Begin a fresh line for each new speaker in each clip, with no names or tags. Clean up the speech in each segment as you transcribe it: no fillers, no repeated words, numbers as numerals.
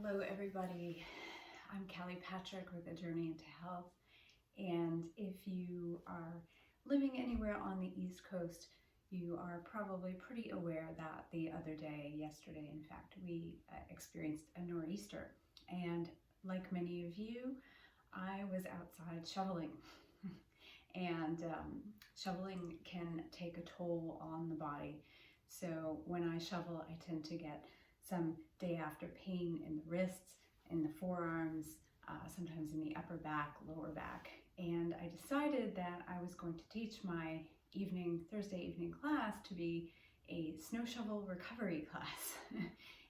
Hello everybody, I'm Callie Patrick with A Journey into Health, and if you are living anywhere on the East Coast, you are probably pretty aware that the other day, yesterday in fact, we experienced a nor'easter, and like many of you, I was outside shoveling. And shoveling can take a toll on the body, so when I shovel I tend to get some day after pain in the wrists, in the forearms, sometimes in the upper back, lower back. And I decided that I was going to teach my Thursday evening class to be a snow shovel recovery class.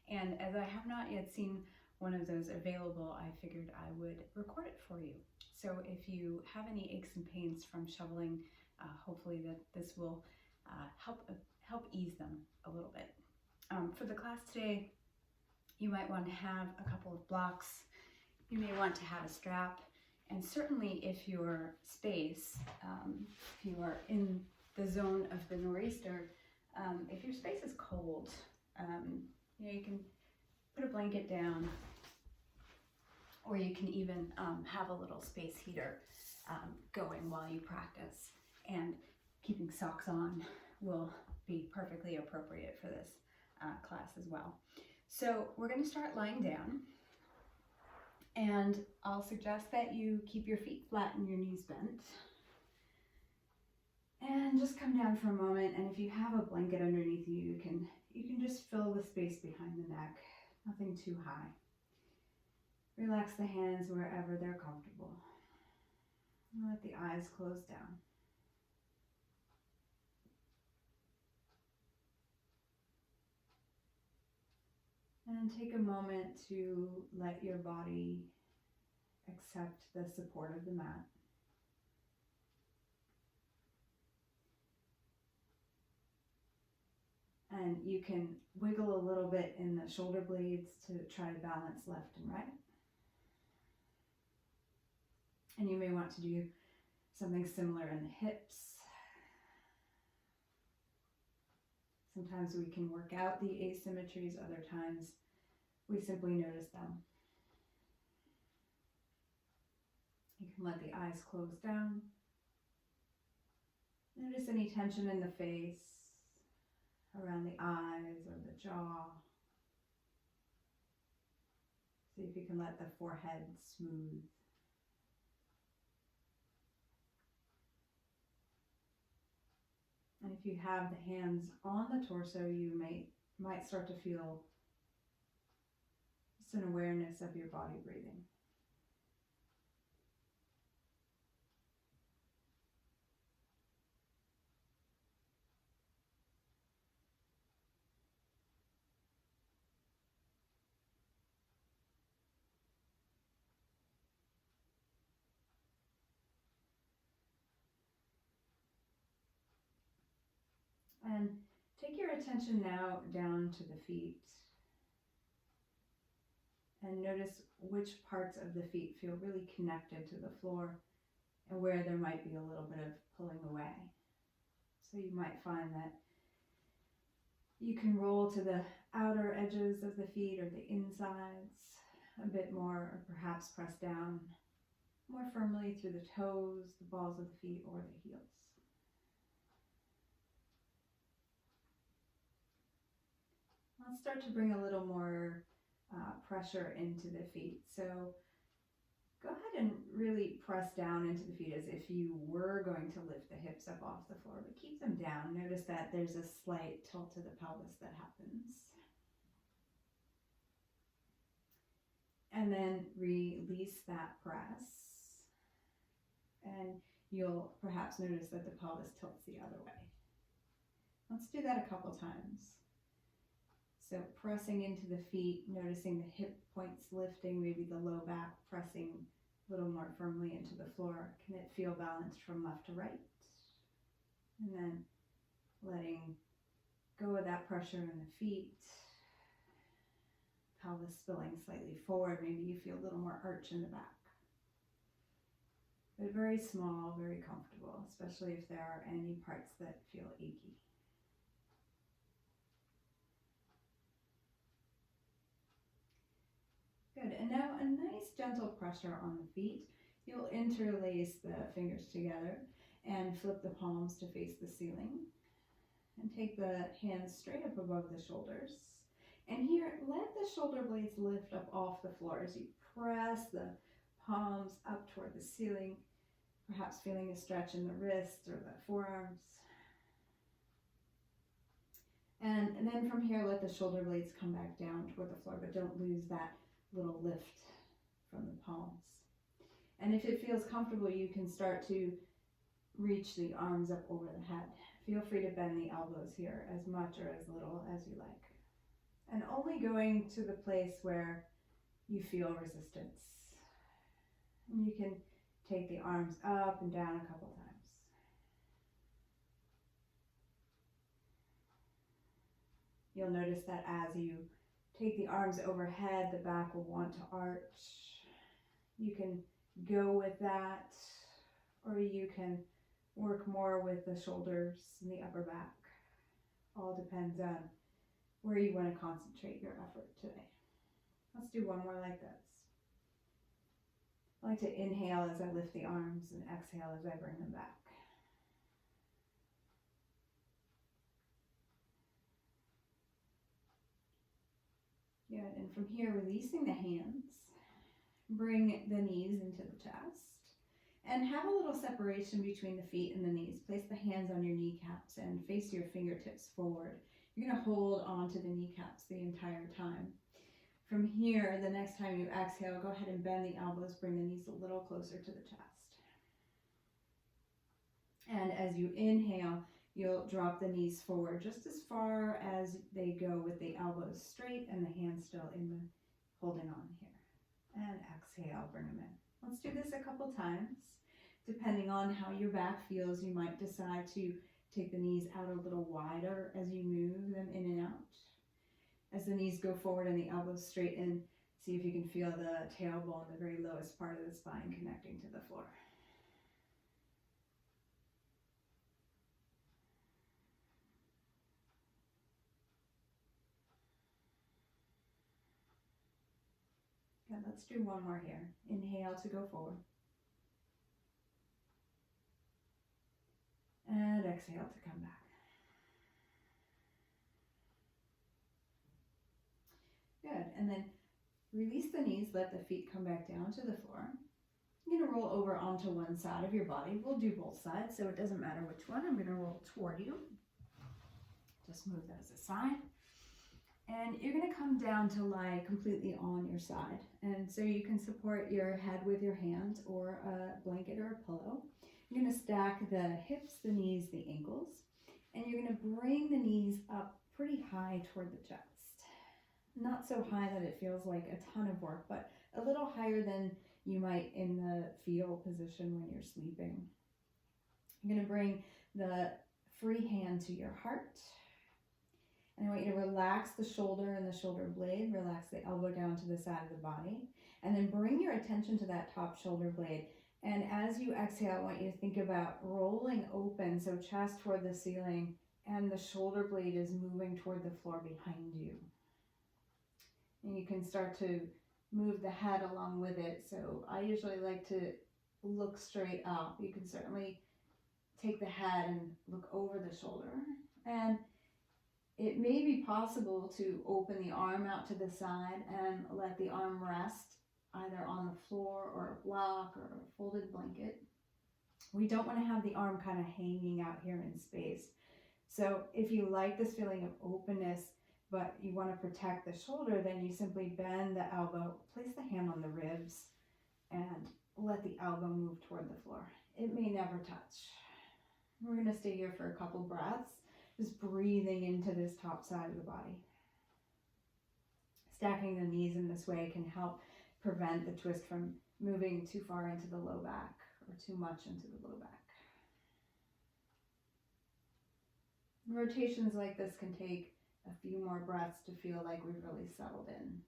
And as I have not yet seen one of those available, I figured I would record it for you. So if you have any aches and pains from shoveling, hopefully that this will help ease them a little bit. For the class today, you might want to have a couple of blocks. You may want to have a strap, and certainly if your space, if you are in the zone of the nor'easter, if your space is cold, you can put a blanket down, or you can even have a little space heater going while you practice, and keeping socks on will be perfectly appropriate for this class as well. So we're going to start lying down, and I'll suggest that you keep your feet flat and your knees bent, and just come down for a moment. And if you have a blanket underneath you, you can just fill the space behind the neck, nothing too high. Relax the hands wherever they're comfortable, and let the eyes close down. And take a moment to let your body accept the support of the mat. And you can wiggle a little bit in the shoulder blades to try to balance left and right. And you may want to do something similar in the hips. Sometimes we can work out the asymmetries, other times we simply notice them. You can let the eyes close down. Notice any tension in the face, around the eyes or the jaw. See if you can let the forehead smooth. And if you have the hands on the torso, you might start to feel just an awareness of your body breathing. And take your attention now down to the feet, and notice which parts of the feet feel really connected to the floor and where there might be a little bit of pulling away. So you might find that you can roll to the outer edges of the feet or the insides a bit more, or perhaps press down more firmly through the toes, the balls of the feet, or the heels. Let's start to bring a little more pressure into the feet. So go ahead and really press down into the feet as if you were going to lift the hips up off the floor, but keep them down. Notice that there's a slight tilt to the pelvis that happens. And then release that press, and you'll perhaps notice that the pelvis tilts the other way. Let's do that a couple times. So pressing into the feet, noticing the hip points lifting, maybe the low back pressing a little more firmly into the floor. Can it feel balanced from left to right? And then letting go of that pressure in the feet. Pelvis spilling slightly forward. Maybe you feel a little more arch in the back. But very small, very comfortable, especially if there are any parts that feel achy. and now a nice gentle pressure on the feet. You'll interlace the fingers together and flip the palms to face the ceiling. And take the hands straight up above the shoulders. And here, let the shoulder blades lift up off the floor as you press the palms up toward the ceiling, perhaps feeling a stretch in the wrists or the forearms. And then from here, let the shoulder blades come back down toward the floor, but don't lose that little lift from the palms. And if it feels comfortable, you can start to reach the arms up over the head. Feel free to bend the elbows here as much or as little as you like. And only going to the place where you feel resistance. And you can take the arms up and down a couple times. You'll notice that as you take the arms overhead, the back will want to arch. You can go with that, or you can work more with the shoulders and the upper back. All depends on where you want to concentrate your effort today. Let's do one more like this. I like to inhale as I lift the arms and exhale as I bring them back. Good, and from here, releasing the hands, bring the knees into the chest. And have a little separation between the feet and the knees. Place the hands on your kneecaps and face your fingertips forward. You're going to hold on to the kneecaps the entire time. From here, the next time you exhale, go ahead and bend the elbows, bring the knees a little closer to the chest. And as you inhale, you'll drop the knees forward just as far as they go with the elbows straight and the hands still in the holding on here. And exhale, bring them in. Let's do this a couple times. Depending on how your back feels, you might decide to take the knees out a little wider as you move them in and out. As the knees go forward and the elbows straighten, see if you can feel the tailbone, the very lowest part of the spine, connecting to the floor. Good, let's do one more here. Inhale to go forward. And exhale to come back. Good, and then release the knees, let the feet come back down to the floor. You're going to roll over onto one side of your body. We'll do both sides, so it doesn't matter which one. I'm going to roll toward you. Just move those aside. And you're going to come down to lie completely on your side. And so you can support your head with your hands or a blanket or a pillow. You're going to stack the hips, the knees, the ankles, and you're going to bring the knees up pretty high toward the chest. Not so high that it feels like a ton of work, but a little higher than you might in the fetal position when you're sleeping. You're going to bring the free hand to your heart. And I want you to relax the shoulder and the shoulder blade, relax the elbow down to the side of the body, and then bring your attention to that top shoulder blade. And as you exhale, I want you to think about rolling open, so chest toward the ceiling, and the shoulder blade is moving toward the floor behind you. And you can start to move the head along with it. So I usually like to look straight up. You can certainly take the head and look over the shoulder. And it may be possible to open the arm out to the side and let the arm rest either on the floor or a block or a folded blanket. We don't want to have the arm kind of hanging out here in space. So if you like this feeling of openness, but you want to protect the shoulder, then you simply bend the elbow, place the hand on the ribs, and let the elbow move toward the floor. It may never touch. We're going to stay here for a couple breaths, just breathing into this top side of the body. Stacking the knees in this way can help prevent the twist from moving too far into the low back or too much into the low back. Rotations like this can take a few more breaths to feel like we've really settled in.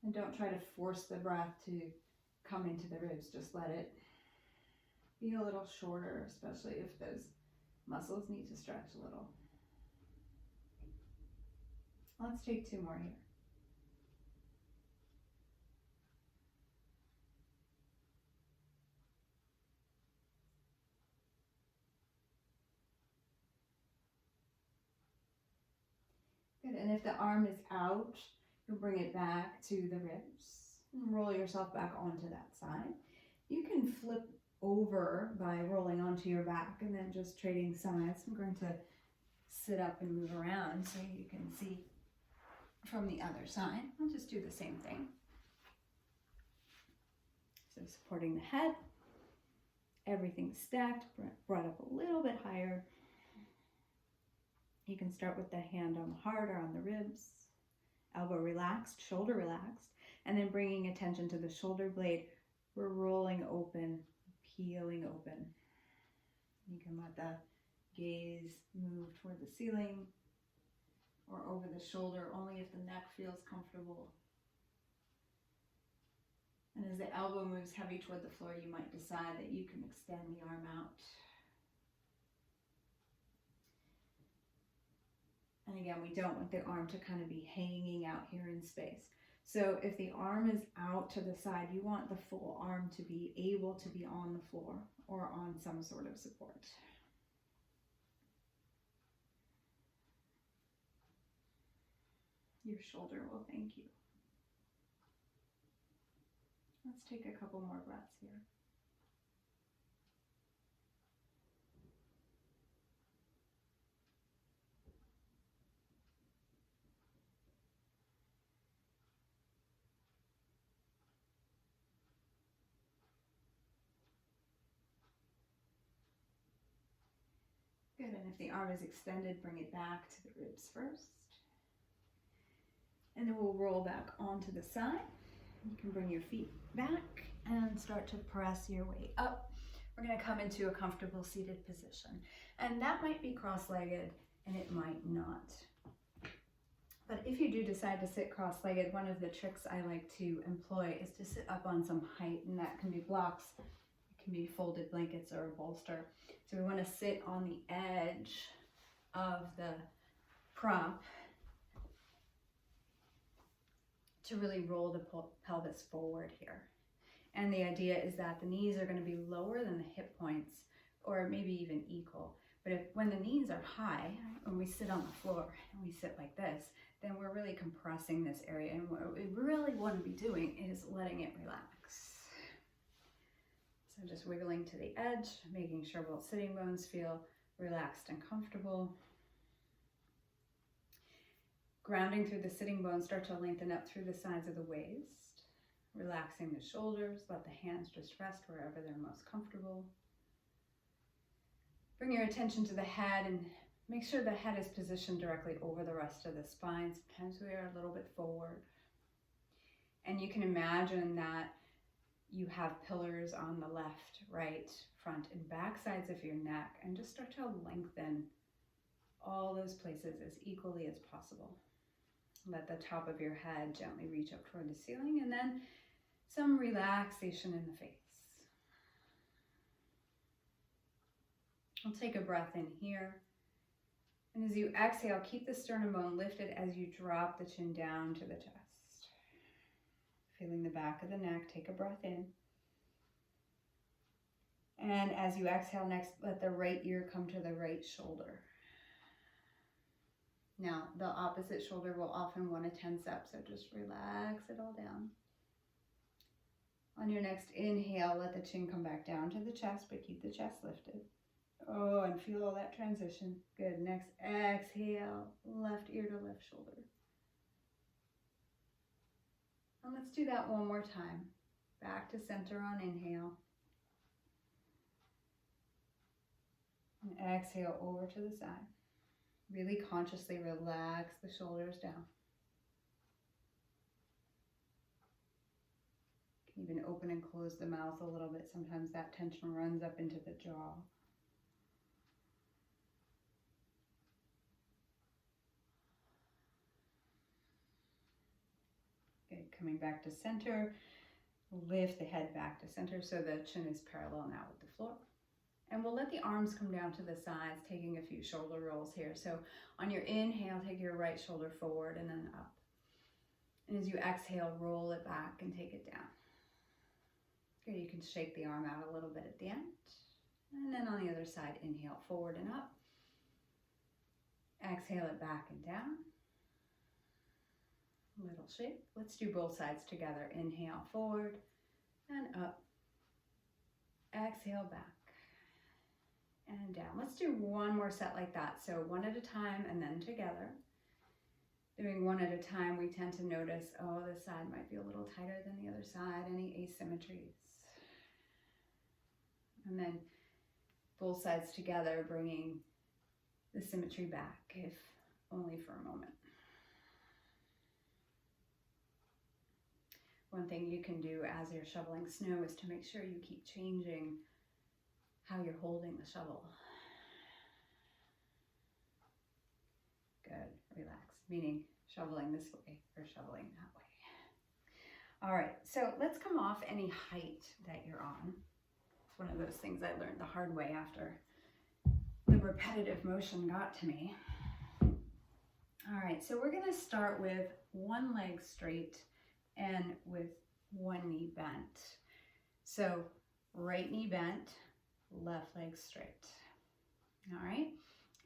And don't try to force the breath to come into the ribs. Just let it be a little shorter, especially if those muscles need to stretch a little. Let's take 2 more here. Good, and if the arm is out, you'll bring it back to the ribs and roll yourself back onto that side. You can flip over by rolling onto your back and then just trading sides. I'm going to sit up and move around so you can see from the other side. I'll just do the same thing. So supporting the head, everything's stacked, brought up a little bit higher. You can start with the hand on the heart or on the ribs, elbow relaxed, shoulder relaxed, and then bringing attention to the shoulder blade. We're rolling open, peeling open. You can let the gaze move toward the ceiling or over the shoulder, only if the neck feels comfortable. And as the elbow moves heavy toward the floor, you might decide that you can extend the arm out. And again, we don't want the arm to kind of be hanging out here in space. So if the arm is out to the side, you want the full arm to be able to be on the floor or on some sort of support. Your shoulder will thank you. Let's take a couple more breaths here. Good, and if the arm is extended, bring it back to the ribs first. And then we'll roll back onto the side. You can bring your feet back and start to press your way up. We're going to come into a comfortable seated position. And that might be cross-legged and it might not. But if you do decide to sit cross-legged, one of the tricks I like to employ is to sit up on some height, and that can be blocks, it can be folded blankets or a bolster. So we want to sit on the edge of the prop to really roll the pelvis forward here. And the idea is that the knees are going to be lower than the hip points, or maybe even equal. But when the knees are high, when we sit on the floor and we sit like this, then we're really compressing this area. And what we really want to be doing is letting it relax. So just wiggling to the edge, making sure both sitting bones feel relaxed and comfortable. Grounding through the sitting bones, start to lengthen up through the sides of the waist. Relaxing the shoulders, let the hands just rest wherever they're most comfortable. Bring your attention to the head and make sure the head is positioned directly over the rest of the spine. Sometimes we are a little bit forward. And you can imagine that you have pillars on the left, right, front, and back sides of your neck, and just start to lengthen all those places as equally as possible. Let the top of your head gently reach up toward the ceiling, and then some relaxation in the face. We'll take a breath in here. And as you exhale, keep the sternum bone lifted as you drop the chin down to the chest. Feeling the back of the neck, take a breath in. And as you exhale next, let the right ear come to the right shoulder. Now, the opposite shoulder will often want to tense up, so just relax it all down. On your next inhale, let the chin come back down to the chest, but keep the chest lifted. Oh, and feel all that transition. Good. Next exhale, left ear to left shoulder. And let's do that one more time. Back to center on inhale. And exhale over to the side. Really consciously relax the shoulders down. You can even open and close the mouth a little bit. Sometimes that tension runs up into the jaw. Good. Coming back to center. Lift the head back to center so the chin is parallel now with the floor. And we'll let the arms come down to the sides, taking a few shoulder rolls here. So on your inhale, take your right shoulder forward and then up. And as you exhale, roll it back and take it down. Good, you can shake the arm out a little bit at the end. And then on the other side, inhale, forward and up. Exhale it back and down. Little shake. Let's do both sides together. Inhale, forward and up. Exhale, back and down. Let's do one more set like that. So one at a time and then together. Doing one at a time, we tend to notice, oh, this side might be a little tighter than the other side, any asymmetries. And then both sides together, bringing the symmetry back, if only for a moment. One thing you can do as you're shoveling snow is to make sure you keep changing how you're holding the shovel. Good, relax, meaning shoveling this way or shoveling that way. All right, so let's come off any height that you're on. It's one of those things I learned the hard way after the repetitive motion got to me. All right, so we're gonna start with one leg straight and with one knee bent. So right knee bent, left leg straight. All right,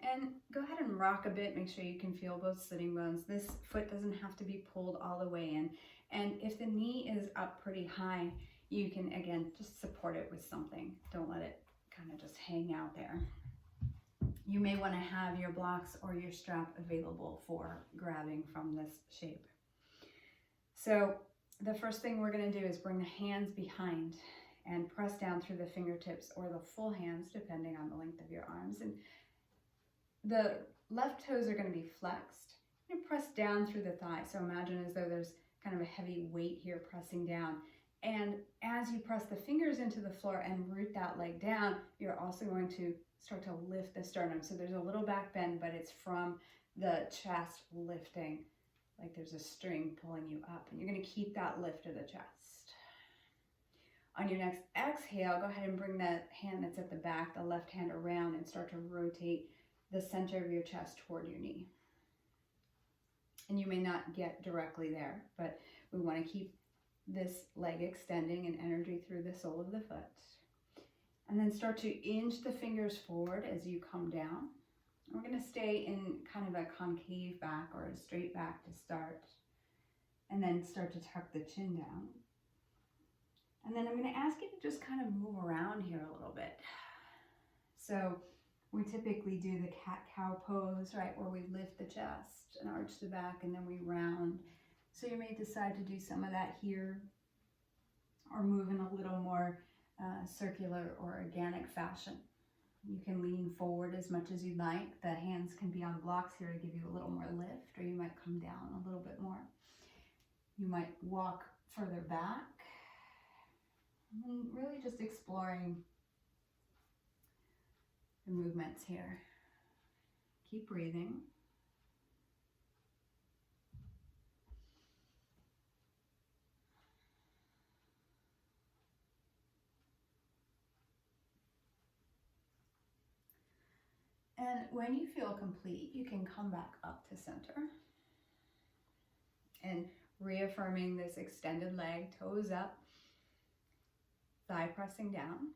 and go ahead and rock a bit. Make sure you can feel both sitting bones. This foot doesn't have to be pulled all the way in. And if the knee is up pretty high, you can, again, just support it with something. Don't let it kind of just hang out there. You may want to have your blocks or your strap available for grabbing from this shape. So the first thing we're going to do is bring the hands behind and press down through the fingertips or the full hands, depending on the length of your arms. And the left toes are going to be flexed. You're going to press down through the thigh. So imagine as though there's kind of a heavy weight here pressing down. And as you press the fingers into the floor and root that leg down, you're also going to start to lift the sternum. So there's a little back bend, but it's from the chest lifting, like there's a string pulling you up. And you're going to keep that lift of the chest. On your next exhale, go ahead and bring the hand that's at the back, the left hand around, and start to rotate the center of your chest toward your knee. And you may not get directly there, but we want to keep this leg extending and energy through the sole of the foot. And then start to inch the fingers forward as you come down. We're going to stay in kind of a concave back or a straight back to start. And then start to tuck the chin down. And then I'm going to ask you to just kind of move around here a little bit. So we typically do the cat-cow pose, right, where we lift the chest and arch the back and then we round. So you may decide to do some of that here or move in a little more circular or organic fashion. You can lean forward as much as you'd like. The hands can be on blocks here to give you a little more lift, or you might come down a little bit more. You might walk further back. And really just exploring the movements here. Keep breathing. And when you feel complete, you can come back up to center. And reaffirming this extended leg, toes up, thigh pressing down.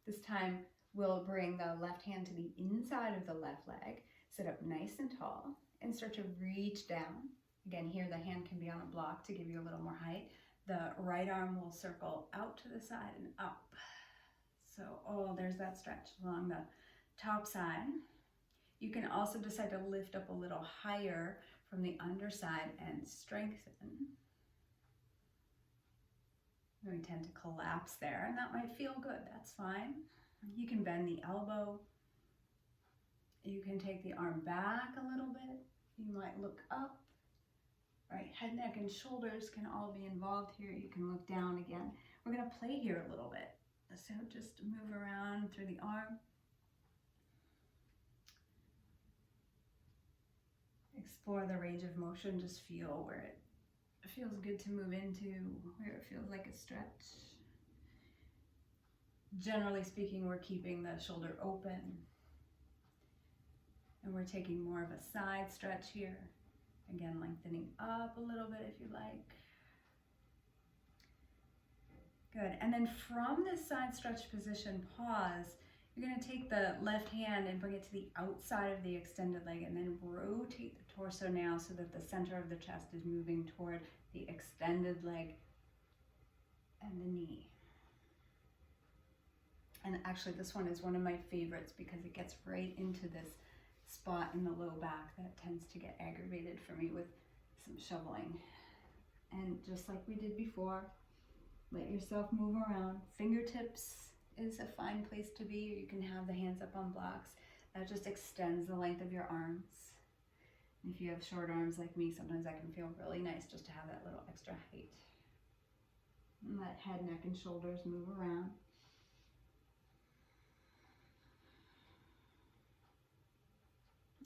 This time we'll bring the left hand to the inside of the left leg, sit up nice and tall, and start to reach down. Again, here the hand can be on a block to give you a little more height. The right arm will circle out to the side and up. So, there's that stretch along the top side. You can also decide to lift up a little higher from the underside and strengthen. We tend to collapse there, and that might feel good. That's fine. You can bend the elbow. You can take the arm back a little bit. You might look up. Right, head, neck, and shoulders can all be involved here. You can look down again. We're going to play here a little bit. So just move around through the arm. Explore the range of motion. Just feel where it feels good to move into, where it feels like a stretch. generally speaking, we're keeping the shoulder open. And we're taking more of a side stretch here. Again, lengthening up a little bit if you like. Good. And then from this side stretch position, pause. You're going to take the left hand and bring it to the outside of the extended leg and then rotate the torso now so that the center of the chest is moving toward the extended leg and the knee. And actually this one is one of my favorites because it gets right into this spot in the low back that tends to get aggravated for me with some shoveling. And just like we did before, let yourself move around. Fingertips is a fine place to be, or you can have the hands up on blocks. That just extends the length of your arms. And if you have short arms like me, sometimes that can feel really nice just to have that little extra height. And let head, neck, and shoulders move around.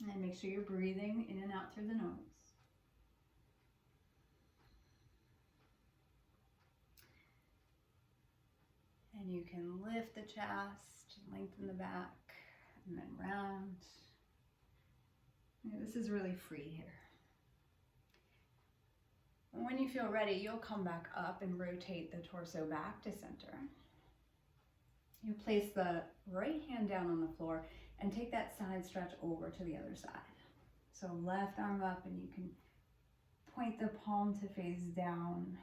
And make sure you're breathing in and out through the nose. And you can lift the chest, lengthen the back, and then round. This is really free here. And when you feel ready, you'll come back up and rotate the torso back to center. You place the right hand down on the floor and take that side stretch over to the other side. So left arm up, and you can point the palm to face down.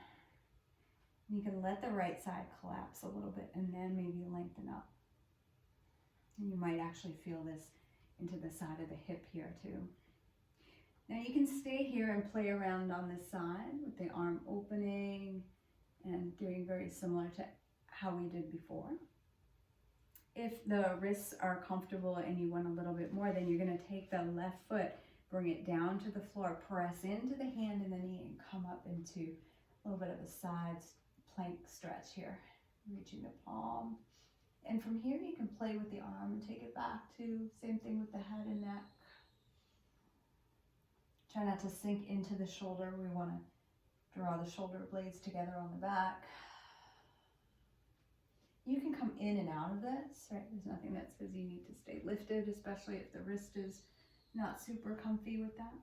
You can let the right side collapse a little bit and then maybe lengthen up. And you might actually feel this into the side of the hip here too. Now you can stay here and play around on this side with the arm opening and doing very similar to how we did before. If the wrists are comfortable and you want a little bit more, then you're going to take the left foot, bring it down to the floor, press into the hand and the knee, and come up into a little bit of a side plank stretch here, reaching the palm. And from here you can play with the arm and take it back to same thing with the head and neck. Try not to sink into the shoulder. We want to draw the shoulder blades together on the back. You can come in and out of this, right? There's nothing that says you need to stay lifted, especially if the wrist is not super comfy with that.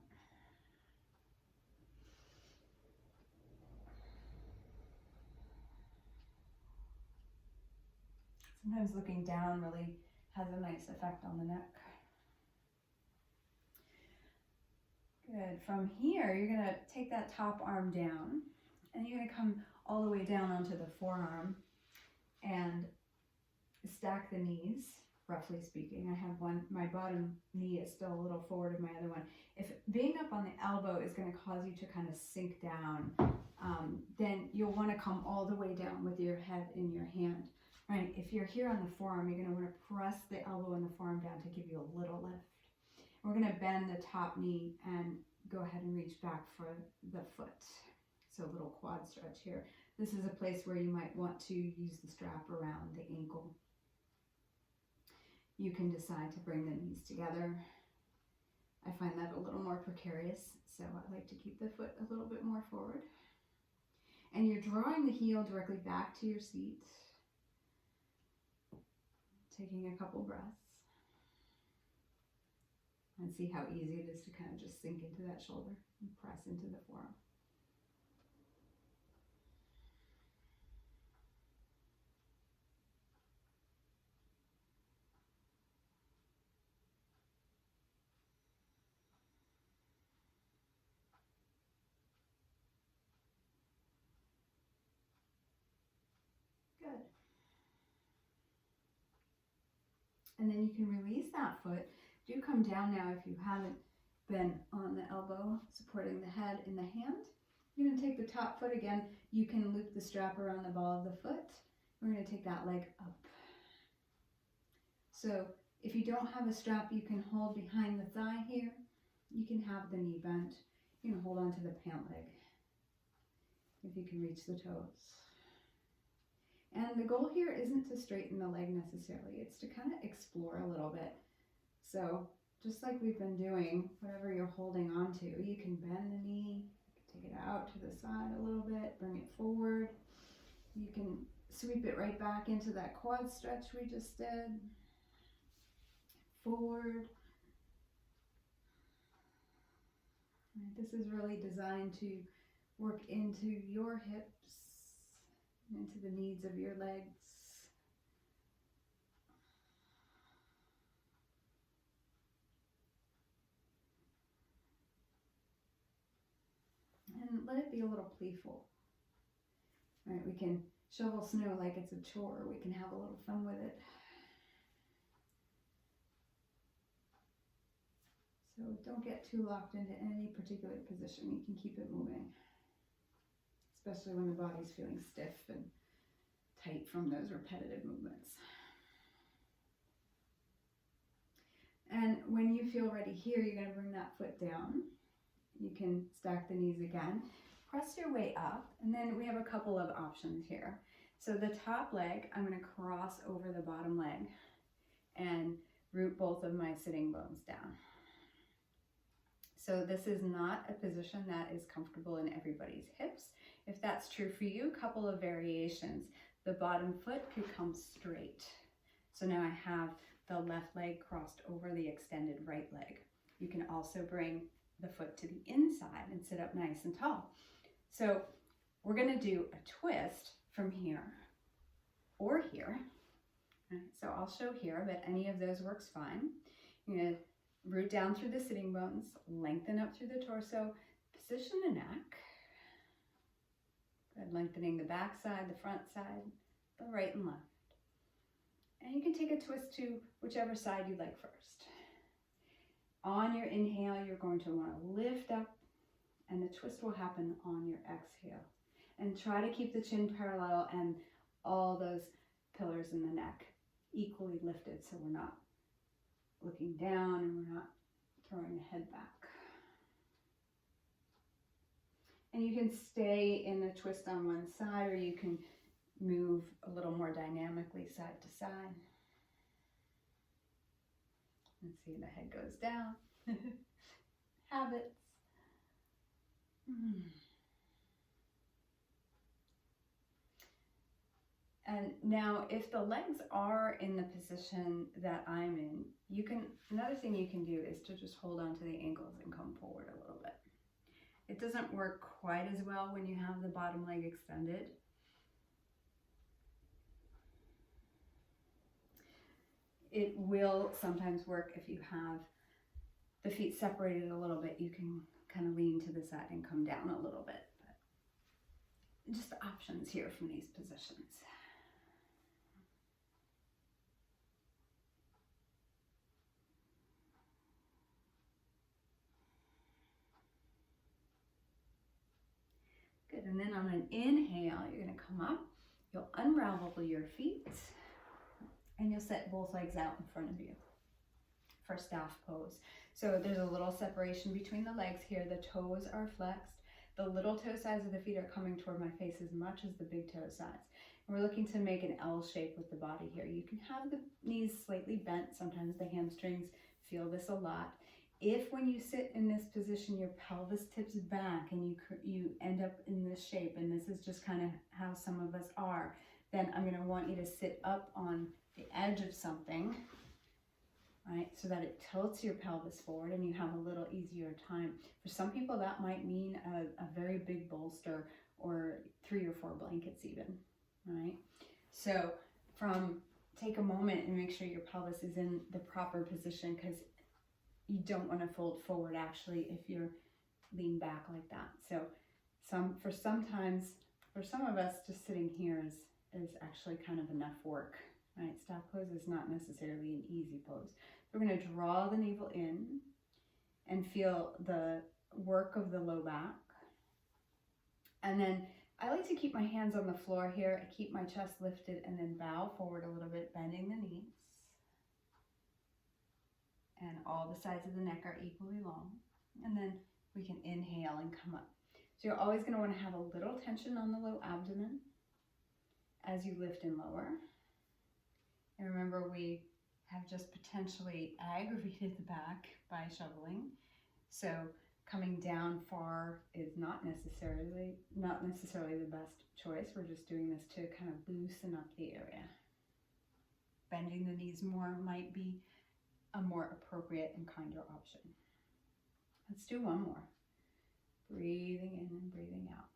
Sometimes looking down really has a nice effect on the neck. Good. From here, you're going to take that top arm down, and you're going to come all the way down onto the forearm and stack the knees, roughly speaking. I have one, my bottom knee is still a little forward of my other one. If being up on the elbow is going to cause you to kind of sink down, then you'll want to come all the way down with your head in your hand. Right, if you're here on the forearm, you're going to want to press the elbow and the forearm down to give you a little lift. We're going to bend the top knee and go ahead and reach back for the foot. So a little quad stretch here. This is a place where you might want to use the strap around the ankle. You can decide to bring the knees together. I find that a little more precarious, so I like to keep the foot a little bit more forward. And you're drawing the heel directly back to your seat. Taking a couple breaths. And see how easy it is to kind of just sink into that shoulder and press into the forearm. Good. And then you can release that foot. Do come down now if you haven't been on the elbow, supporting the head in the hand. You're going to take the top foot again. You can loop the strap around the ball of the foot. We're going to take that leg up. So if you don't have a strap, you can hold behind the thigh here. You can have the knee bent. You can hold on to the pant leg if you can reach the toes. And the goal here isn't to straighten the leg necessarily. It's to kind of explore a little bit. So just like we've been doing, whatever you're holding on to, you can bend the knee, take it out to the side a little bit, bring it forward. You can sweep it right back into that quad stretch we just did. Forward. This is really designed to work into your hips, into the needs of your legs. And let it be a little playful. All right, we can shovel snow like it's a chore. We can have a little fun with it. So don't get too locked into any particular position. You can keep it moving, especially when the body's feeling stiff and tight from those repetitive movements. And when you feel ready here, you're going to bring that foot down. You can stack the knees again. Press your way up, and then we have a couple of options here. So the top leg, I'm going to cross over the bottom leg and root both of my sitting bones down. So this is not a position that is comfortable in everybody's hips. If that's true for you, a couple of variations. The bottom foot could come straight. So now I have the left leg crossed over the extended right leg. You can also bring the foot to the inside and sit up nice and tall. So we're going to do a twist from here or here. So I'll show here, but any of those works fine. You're going to root down through the sitting bones, lengthen up through the torso, position the neck. Good, lengthening the back side, the front side, the right and left. And you can take a twist to whichever side you like first. On your inhale, you're going to want to lift up, and the twist will happen on your exhale. And try to keep the chin parallel and all those pillars in the neck equally lifted, so we're not looking down and we're not throwing the head back. And you can stay in the twist on one side, or you can move a little more dynamically side to side. Let's see, the head goes down. Habits. And now if the legs are in the position that I'm in, you can, another thing you can do is to just hold on to the ankles and come forward a little bit. It doesn't work quite as well when you have the bottom leg extended. It will sometimes work if you have the feet separated a little bit. You can kind of lean to the side and come down a little bit. But just the options here from these positions. Good, and then on an inhale, you're going to come up. You'll unravel your feet. And you'll set both legs out in front of you for staff pose. So there's a little separation between the legs here. The toes are flexed. The little toe sides of the feet are coming toward my face as much as the big toe sides. And we're looking to make an L shape with the body here. You can have the knees slightly bent. Sometimes the hamstrings feel this a lot. If when you sit in this position, your pelvis tips back and you end up in this shape, and this is just kind of how some of us are, then I'm going to want you to sit up on the edge of something, right, so that it tilts your pelvis forward and you have a little easier time. For some people, that might mean a very big bolster or 3 or 4 blankets even, right? So take a moment and make sure your pelvis is in the proper position, because you don't want to fold forward actually if you're lean back like that. So for some of us, just sitting here is actually kind of enough work. Right, staff pose is not necessarily an easy pose. We're going to draw the navel in and feel the work of the low back. And then I like to keep my hands on the floor here. I keep my chest lifted and then bow forward a little bit, bending the knees. And all the sides of the neck are equally long. And then we can inhale and come up. So you're always going to want to have a little tension on the low abdomen as you lift and lower. And remember, we have just potentially aggravated the back by shoveling. So Coming down far is not necessarily the best choice. We're just doing this to kind of loosen up the area. Bending the knees more might be a more appropriate and kinder option. Let's do one more. Breathing in and breathing out.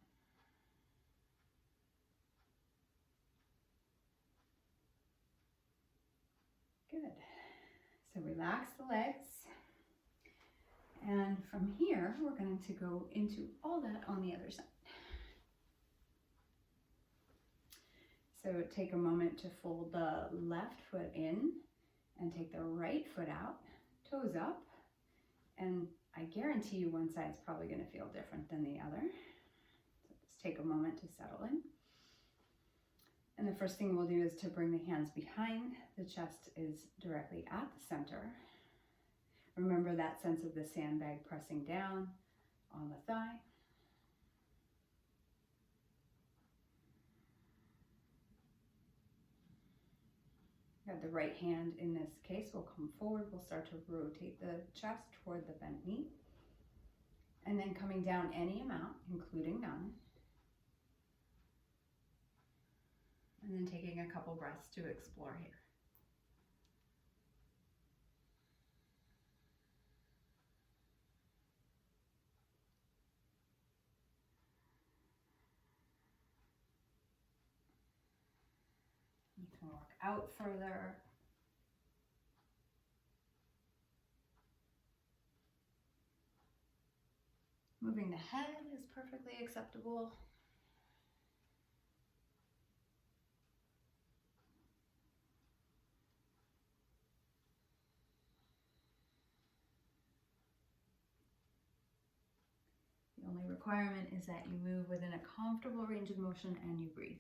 Good. So relax the legs. And from here, we're going to go into all that on the other side. So take a moment to fold the left foot in and take the right foot out, toes up. And I guarantee you one side's probably going to feel different than the other. So just take a moment to settle in. And the first thing we'll do is to bring the hands behind. The chest is directly at the center. Remember that sense of the sandbag pressing down on the thigh. Got the right hand in this case will come forward. We'll start to rotate the chest toward the bent knee. And then coming down any amount, including none. And then taking a couple breaths to explore here. You can walk out further. Moving the head is perfectly acceptable. The only requirement is that you move within a comfortable range of motion and you breathe.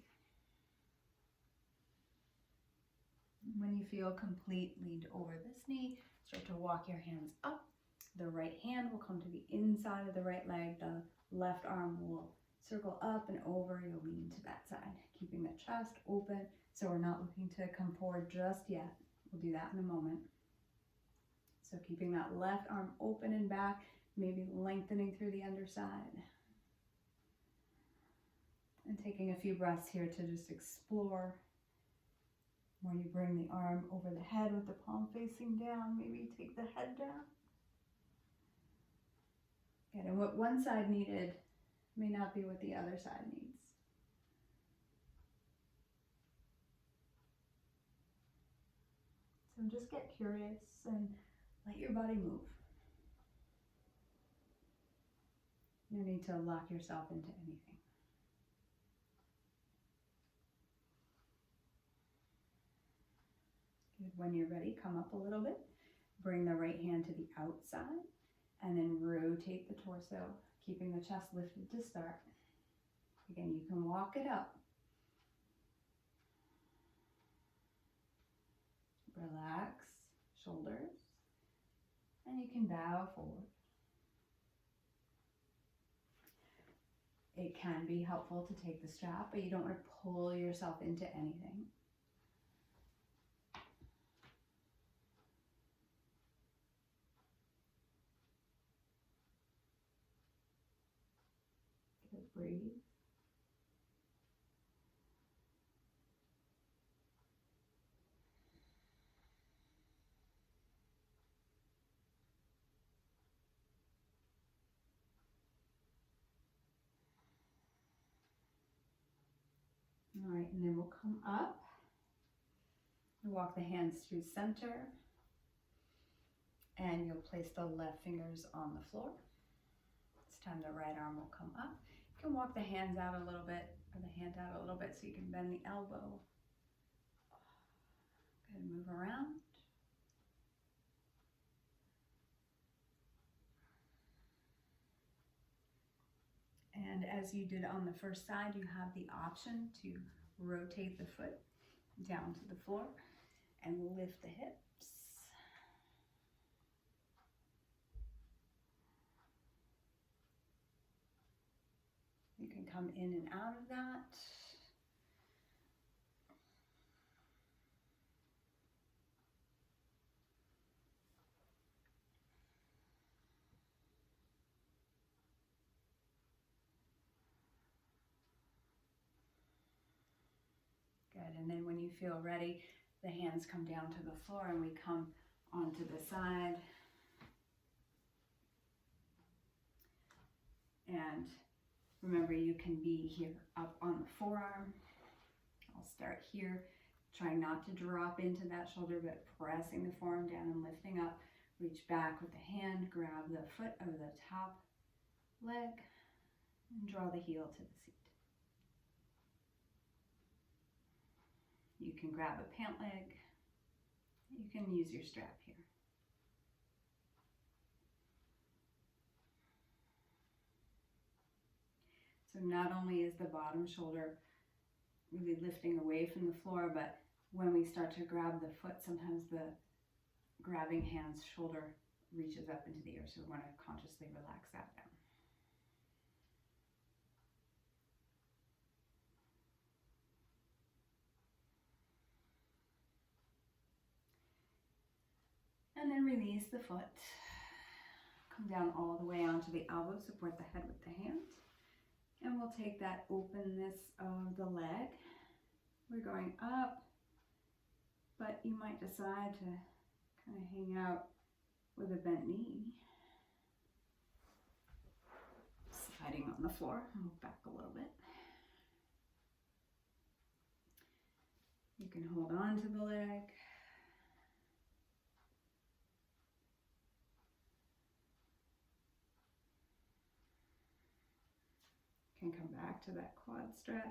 When you feel complete, lean over this knee, start to walk your hands up. The right hand will come to the inside of the right leg. The left arm will circle up and over. You'll lean to that side, keeping the chest open. So we're not looking to come forward just yet. We'll do that in a moment. So keeping that left arm open and back, maybe lengthening through the underside. And taking a few breaths here to just explore. When you bring the arm over the head with the palm facing down, maybe take the head down. And what one side needed may not be what the other side needs. So just get curious and let your body move. You don't need to lock yourself into anything. Good. When you're ready, come up a little bit. Bring the right hand to the outside and then rotate the torso, keeping the chest lifted to start. Again, you can walk it up. Relax shoulders, and you can bow forward. It can be helpful to take the strap, but you don't want to pull yourself into anything. Good, breathe. All right, and then we'll come up. Walk the hands through center. And you'll place the left fingers on the floor. This time the right arm will come up. You can walk the hands out a little bit, or the hand out a little bit so you can bend the elbow. Good, move around. And as you did on the first side, you have the option to rotate the foot down to the floor and lift the hips. You can come in and out of that. Good. And then when you feel ready, the hands come down to the floor and we come onto the side. And remember, you can be here up on the forearm. I'll start here, trying not to drop into that shoulder, but pressing the forearm down and lifting up. Reach back with the hand, grab the foot over the top leg, and draw the heel to the seat. You can grab a pant leg. You can use your strap here. So not only is the bottom shoulder really lifting away from the floor, but when we start to grab the foot, sometimes the grabbing hand's shoulder reaches up into the air, so we want to consciously relax that down. And then release the foot. Come down all the way onto the elbow, support the head with the hand. And we'll take that openness of the leg. We're going up, but you might decide to kind of hang out with a bent knee. Sliding on the floor, move back a little bit. You can hold on to the leg. Can come back to that quad stretch.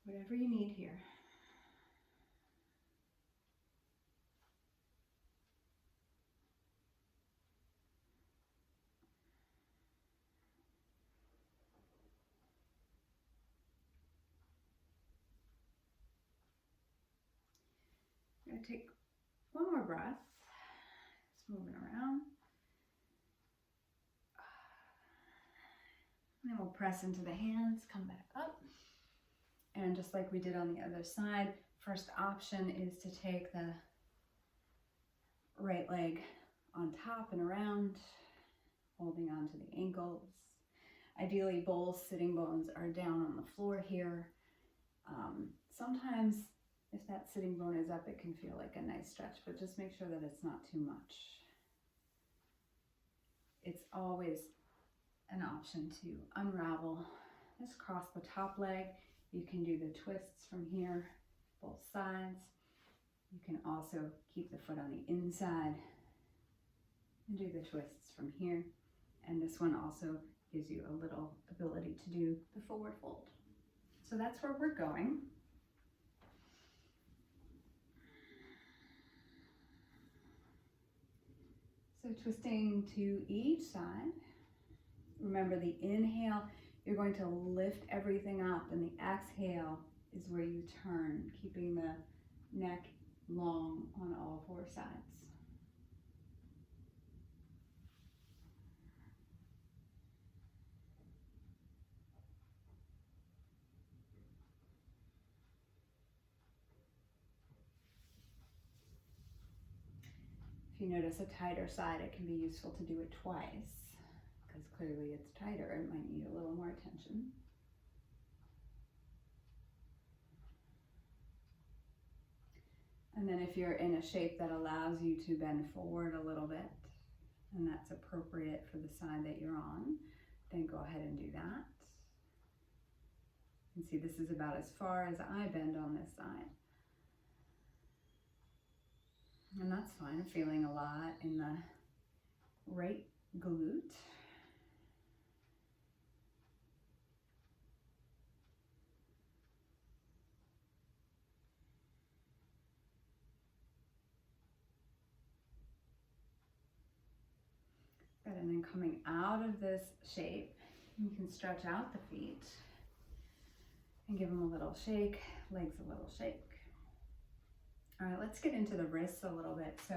Whatever you need here. I'm going to take one more breath. Just moving around. And then we'll press into the hands, come back up. And just like we did on the other side, first option is to take the right leg on top and around, holding on to the ankles. Ideally, both sitting bones are down on the floor here. Sometimes if that sitting bone is up, it can feel like a nice stretch, but just make sure that it's not too much. It's always an option to unravel. Just cross the top leg. You can do the twists from here, both sides. You can also keep the foot on the inside and do the twists from here. And this one also gives you a little ability to do the forward fold. So that's where we're going. So twisting to each side. Remember, the inhale, you're going to lift everything up, and the exhale is where you turn, keeping the neck long on all four sides. If you notice a tighter side, it can be useful to do it twice, because clearly it's tighter, it might need a little more attention. And then if you're in a shape that allows you to bend forward a little bit, and that's appropriate for the side that you're on, then go ahead and do that. You can see this is about as far as I bend on this side. And that's fine. I'm feeling a lot in the right glute. Good, and then coming out of this shape, you can stretch out the feet and give them a little shake, legs a little shake. All right, let's get into the wrists a little bit. So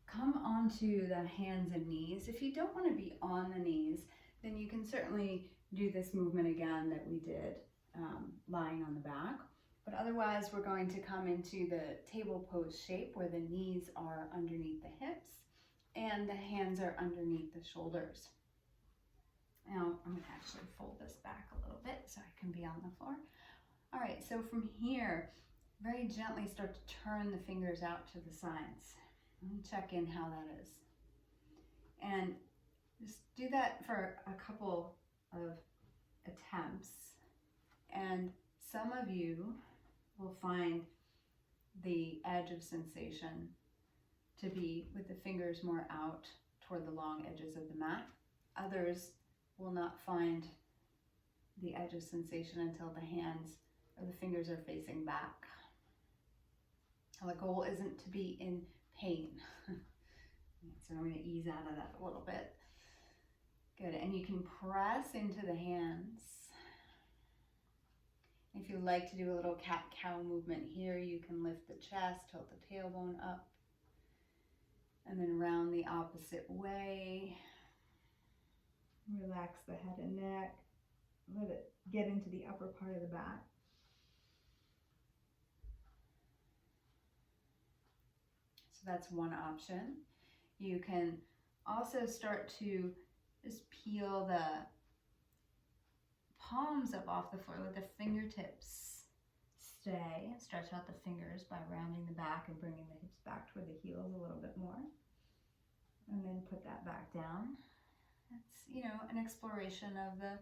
come onto the hands and knees. If you don't want to be on the knees, then you can certainly do this movement again that we did lying on the back. But otherwise, we're going to come into the table pose shape where the knees are underneath the hips and the hands are underneath the shoulders. Now, I'm going to actually fold this back a little bit so I can be on the floor. All right, so from here, very gently start to turn the fingers out to the sides and check in how that is. And just do that for a couple of attempts. And some of you will find the edge of sensation to be with the fingers more out toward the long edges of the mat. Others will not find the edge of sensation until the hands or the fingers are facing back. The goal isn't to be in pain. So I'm going to ease out of that a little bit. Good, and you can press into the hands. If you like to do a little cat-cow movement here, you can lift the chest, tilt the tailbone up, and then round the opposite way. Relax the head and neck. Let it get into the upper part of the back. So that's one option. You can also start to just peel the palms up off the floor, let the fingertips stay. Stretch out the fingers by rounding the back and bringing the hips back toward the heels a little bit more. And then put that back down. It's, you know, an exploration of the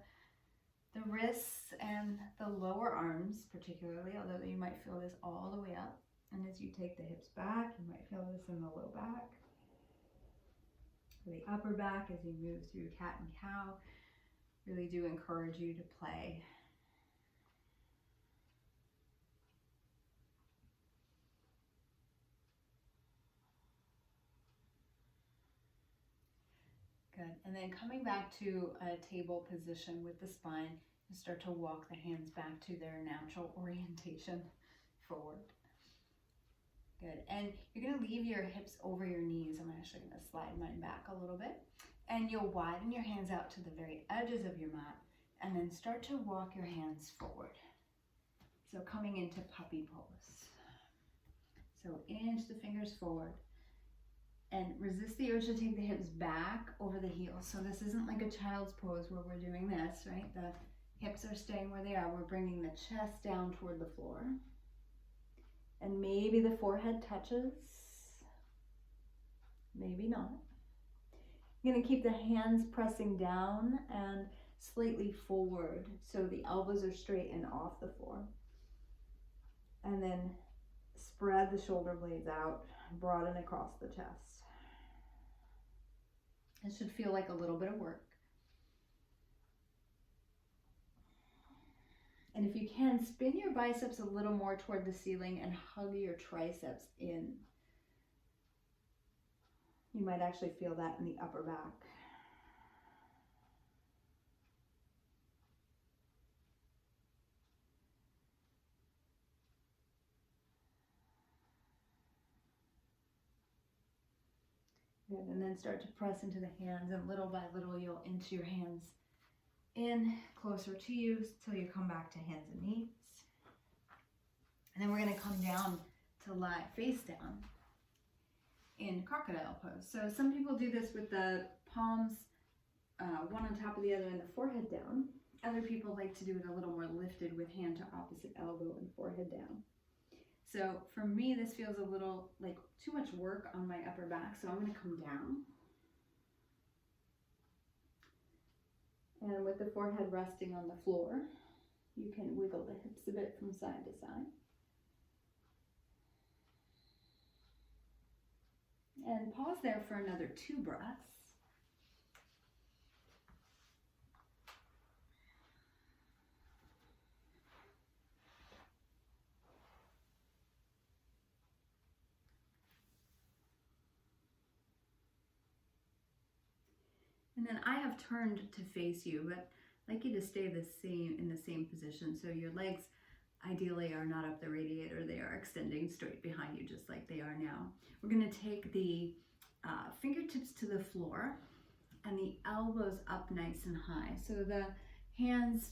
wrists and the lower arms particularly, although you might feel this all the way up. And as you take the hips back, you might feel this in the low back. The upper back as you move through cat and cow. Really do encourage you to play. Good, and then coming back to a table position with the spine, you start to walk the hands back to their natural orientation forward. Good, and you're going to leave your hips over your knees. I'm actually going to slide mine back a little bit. And you'll widen your hands out to the very edges of your mat and then start to walk your hands forward. So coming into puppy pose. So inch the fingers forward and resist the urge to take the hips back over the heels. So this isn't like a child's pose where we're doing this, right? The hips are staying where they are. We're bringing the chest down toward the floor. And maybe the forehead touches, maybe not. You're going to keep the hands pressing down and slightly forward so the elbows are straight and off the floor. And then spread the shoulder blades out, broaden across the chest. It should feel like a little bit of work. And if you can, spin your biceps a little more toward the ceiling and hug your triceps in. You might actually feel that in the upper back. Good, and then start to press into the hands, and little by little you'll inch your hands in closer to you till you come back to hands and knees. And then we're going to come down to lie face down in crocodile pose. So some people do this with the palms one on top of the other and the forehead down. Other people like to do it a little more lifted with hand to opposite elbow and forehead down. So for me, this feels a little like too much work on my upper back, so I'm going to come down. And with the forehead resting on the floor, you can wiggle the hips a bit from side to side. And pause there for another 2 breaths. And then I have turned to face you, but I'd like you to stay in the same position. So your legs ideally are not up the radiator, they are extending straight behind you just like they are now. We're going to take the fingertips to the floor and the elbows up nice and high. So the hands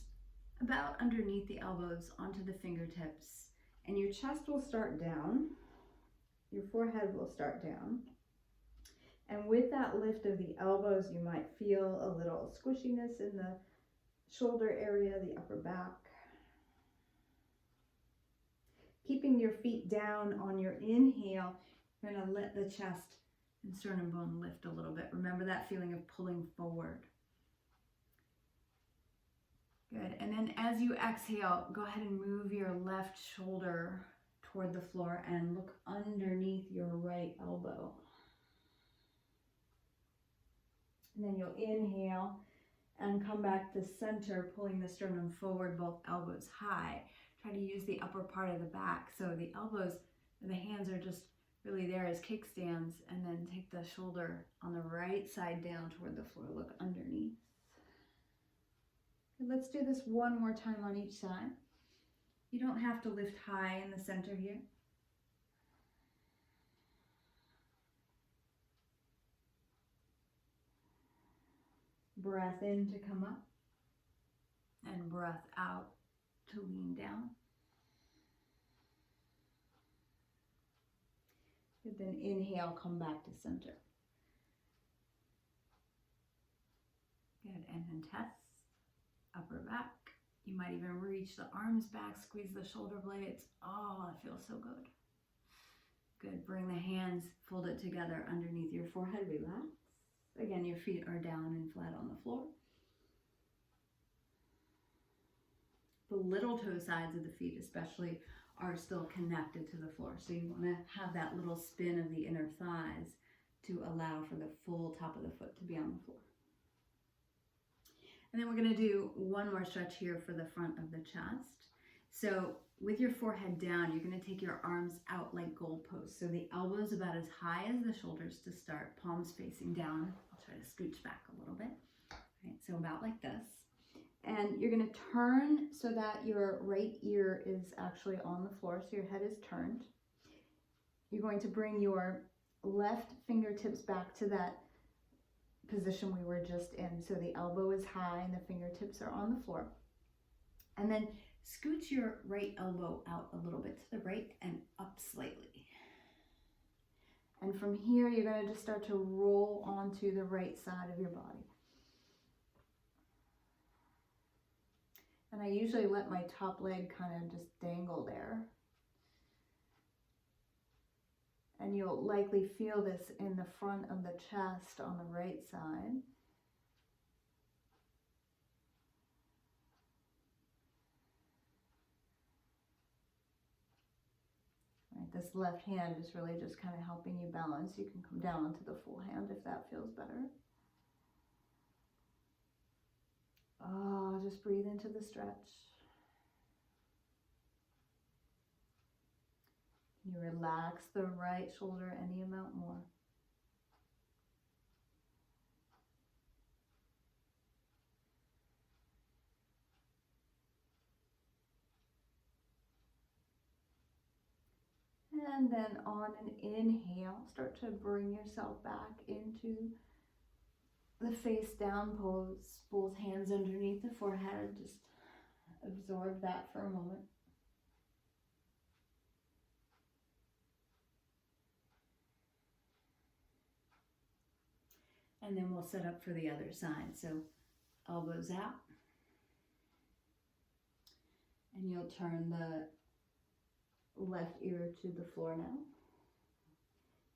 about underneath the elbows onto the fingertips, and your chest will start down, your forehead will start down. And with that lift of the elbows, you might feel a little squishiness in the shoulder area, the upper back. keeping your feet down on your inhale, you're going to let the chest and sternum bone lift a little bit. Remember that feeling of pulling forward. Good. And then as you exhale, go ahead and move your left shoulder toward the floor and look underneath your right elbow. And then you'll inhale and come back to center, pulling the sternum forward, both elbows high. Try to use the upper part of the back. So the elbows and the hands are just really there as kickstands, and then take the shoulder on the right side down toward the floor. Look underneath. And let's do this one more time on each side. You don't have to lift high in the center here. Breath in to come up, and breath out to lean down. Good, then inhale, come back to center. Good, and then test, upper back. You might even reach the arms back, squeeze the shoulder blades. Oh, it feels so good. Good, bring the hands folded together underneath your forehead, relax. Again, your feet are down and flat on the floor. The little toe sides of the feet especially are still connected to the floor. So you want to have that little spin of the inner thighs to allow for the full top of the foot to be on the floor. And then we're going to do one more stretch here for the front of the chest. So with your forehead down, you're going to take your arms out like goalposts. So the elbows about as high as the shoulders to start, palms facing down. I'll try to scooch back a little bit. All right, so about like this. And you're going to turn so that your right ear is actually on the floor, so your head is turned. You're going to bring your left fingertips back to that position we were just in. So the elbow is high and the fingertips are on the floor. And then scooch your right elbow out a little bit to the right and up slightly. And from here, you're going to just start to roll onto the right side of your body. And I usually let my top leg kind of just dangle there. And you'll likely feel this in the front of the chest on the right side. Right, this left hand is really just kind of helping you balance. You can come down onto the full hand if that feels better. Oh, just breathe into the stretch. You relax the right shoulder any amount more. And then on an inhale, start to bring yourself back into the face down pose, both hands underneath the forehead. Just absorb that for a moment. And then we'll set up for the other side. So elbows out. And you'll turn the left ear to the floor now.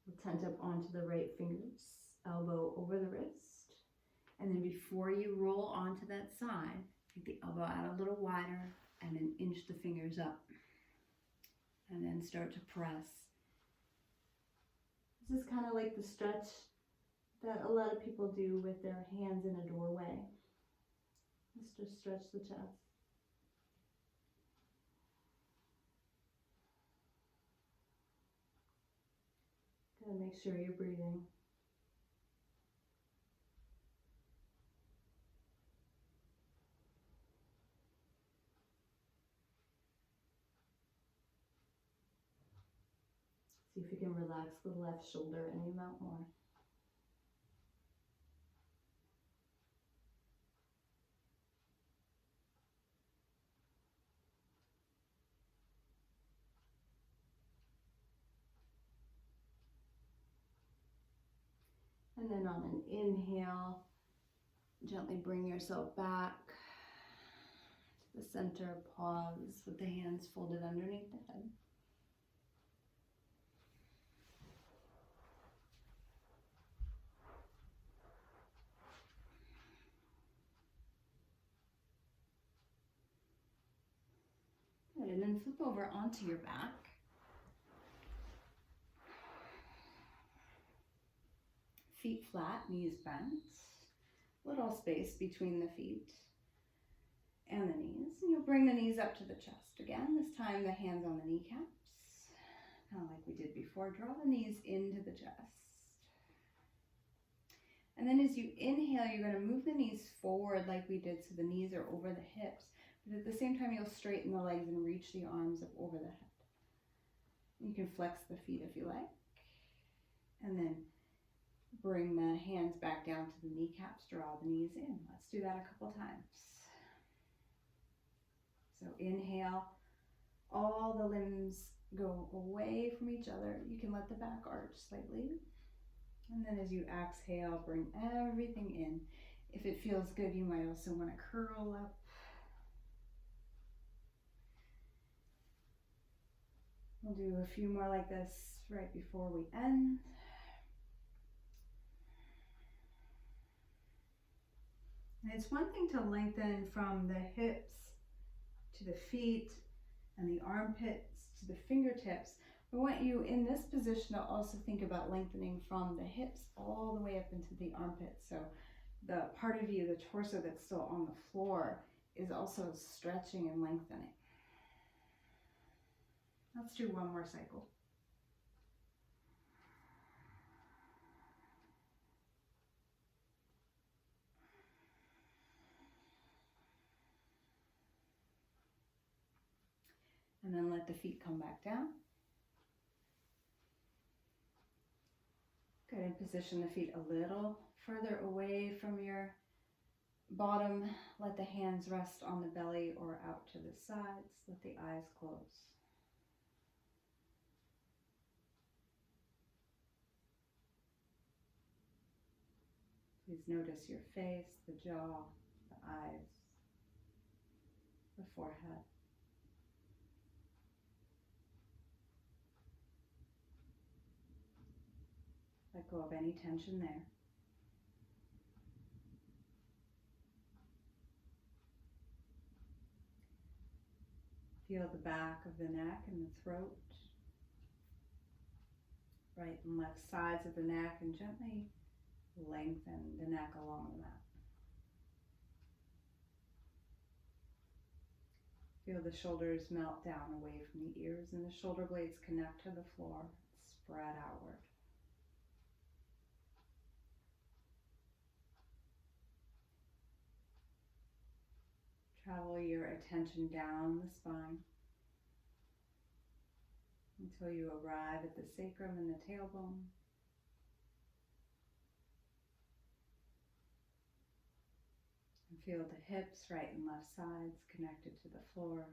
We'll tent up onto the right fingers, elbow over the wrist. And then before you roll onto that side, take the elbow out a little wider and then inch the fingers up. And then start to press. This is kind of like the stretch that a lot of people do with their hands in a doorway. Let's just stretch the chest. Gotta make sure you're breathing. See if you can relax the left shoulder any amount more. And then on an inhale, gently bring yourself back to the center, pause with the hands folded underneath the head. and then flip over onto your back. Feet flat, knees bent. Little space between the feet and the knees. And you'll bring the knees up to the chest again. This time the hands on the kneecaps. Kind of like we did before. Draw the knees into the chest. And then as you inhale, you're going to move the knees forward like we did, so the knees are over the hips. But at the same time, you'll straighten the legs and reach the arms up over the head. You can flex the feet if you like. And then bring the hands back down to the kneecaps, draw the knees in. Let's do that a couple times. So inhale, all the limbs go away from each other. You can let the back arch slightly. And then as you exhale, bring everything in. If it feels good, you might also want to curl up. We'll do a few more like this right before we end. And it's one thing to lengthen from the hips to the feet and the armpits to the fingertips. I want you in this position to also think about lengthening from the hips all the way up into the armpits. So the part of you, the torso that's still on the floor, is also stretching and lengthening. Let's do one more cycle. And then let the feet come back down. Good, and position the feet a little further away from your bottom. Let the hands rest on the belly or out to the sides. Let the eyes close. Please notice your face, the jaw, the eyes, the forehead. Let go of any tension there. Feel the back of the neck and the throat, right and left sides of the neck, and gently lengthen the neck along the mat. Feel the shoulders melt down away from the ears, and the shoulder blades connect to the floor, spread outward. Travel your attention down the spine until you arrive at the sacrum and the tailbone. And feel the hips, right and left sides, connected to the floor.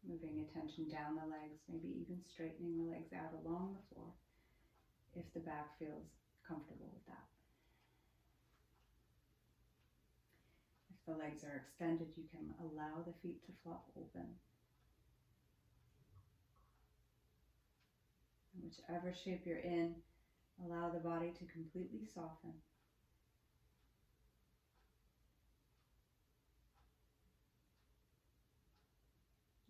Moving attention down the legs, maybe even straightening the legs out along the floor if the back feels comfortable with that. If the legs are extended, you can allow the feet to flop open. And whichever shape you're in, allow the body to completely soften.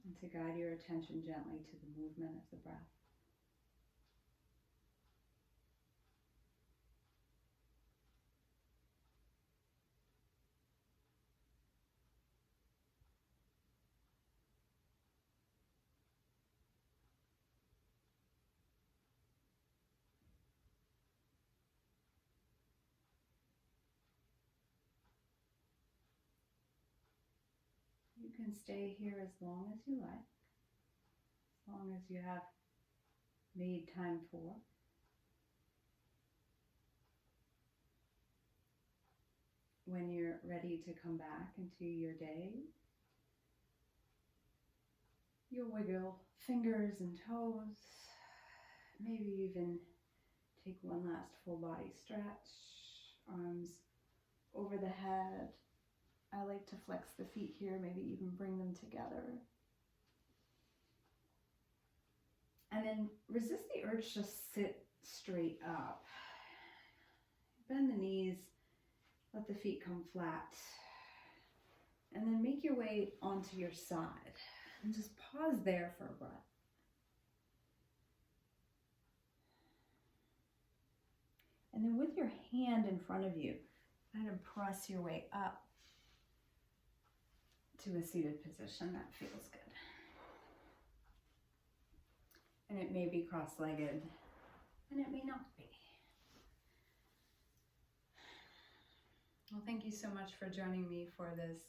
And to guide your attention gently to the movement of the breath. You can stay here as long as you like, as long as you have made time for. When you're ready to come back into your day, you'll wiggle fingers and toes, maybe even take one last full body stretch, arms over the head. I like to flex the feet here, maybe even bring them together. And then resist the urge to sit straight up. Bend the knees, let the feet come flat, and then make your way onto your side. And just pause there for a breath. And then with your hand in front of you, kind of press your way up to a seated position. That feels good. And it may be cross-legged, and it may not be. Well, thank you so much for joining me for this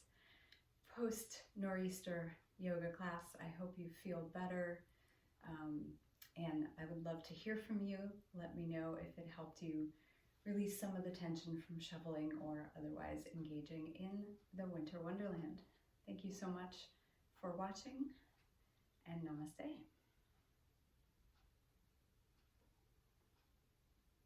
post-nor'easter yoga class. I hope you feel better, and I would love to hear from you. Let me know if it helped you release some of the tension from shoveling or otherwise engaging in the winter wonderland. Thank you so much for watching, and namaste.